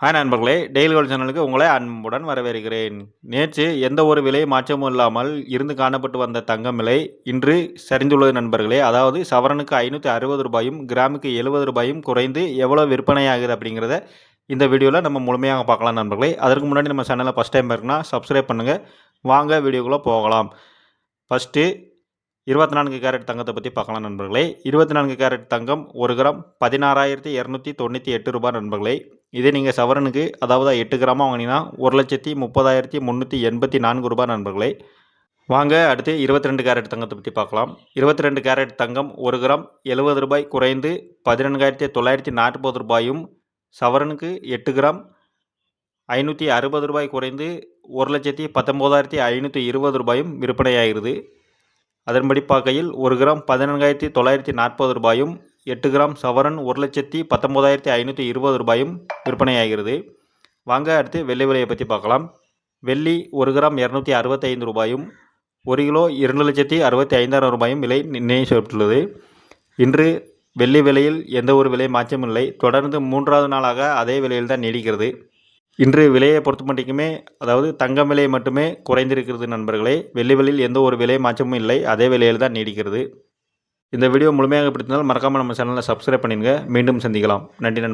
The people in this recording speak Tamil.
ஹாய் நண்பர்களே, டெய்லி கோல்ட் சேனலுக்கு உங்களை அன்புடன் வரவேற்கிறேன். நேற்று எந்த ஒரு விலை மாற்றமும் இல்லாமல் இருந்து காணப்பட்டு வந்த தங்கம் விலை இன்று சரிந்துள்ளது நண்பர்களே. அதாவது சவரனுக்கு ரூ. 560, கிராமுக்கு ரூ. 70 குறைந்து எவ்வளோ விற்பனையாகுது அப்படிங்கிறத இந்த வீடியோவில் நம்ம முழுமையாக பார்க்கலாம் நண்பர்களே. அதற்கு முன்னாடி நம்ம சேனலை ஃபஸ்ட் டைம் இருக்குன்னா சப்ஸ்கிரைப் பண்ணுங்கள். வாங்க வீடியோக்குள்ளே போகலாம். ஃபஸ்ட்டு 24 கேரட் தங்கத்தை பற்றி பார்க்கலாம் நண்பர்களே. 24 கேரட் தங்கம் 1 கிராம் ரூ. 16,298 நண்பர்களே. இதே நீங்கள் சவரனுக்கு அதாவது 8 கிராமாக வாங்கினீங்கன்னா ரூ. 1,30,384 நண்பர்களே. வாங்க அடுத்து 22 கேரட் தங்கத்தை பற்றி பார்க்கலாம். 22 கேரட் தங்கம் 1 கிராம் ரூ. 70 குறைந்து ரூ. 14,940 சவரனுக்கு 8 கிராம் ரூ. 560 குறைந்து ரூ. 1,19,520 விற்பனையாகிறது. அதன்படி பார்க்கையில் 1 கிராம் ரூ. 14,940 8 கிராம் சவரன் ரூ. 1,19,520 விற்பனையாகிறது. வாங்க அடுத்து வெள்ளி விலையை பற்றி பார்க்கலாம். வெள்ளி 1 கிராம் ரூ. 265 1 கிலோ ரூ. 2,65,000 விலை நிர்ணயம் செய்யப்பட்டுள்ளது. இன்று வெள்ளி விலையில் எந்த ஒரு விலை மாற்றமும் இல்லை. தொடர்ந்து 3வது நாளாக அதே விலையில் தான் நீடிக்கிறது. இன்று விலையை பொறுத்த மட்டுமே அதாவது தங்கம் விலை மட்டுமே குறைந்திருக்கிறது நண்பர்களே. வெள்ளி விலையில் எந்த ஒரு விலை மாற்றமும் இல்லை, அதே விலையில் தான் நீடிக்கிறது. இந்த வீடியோ முழுமையாக பிடித்திருந்தால் மறக்காமல் நம்ம சேனலை சப்ஸ்கிரைப் பண்ணிடுங்க. மீண்டும் சந்திக்கலாம். நன்றி நண்பர்களே.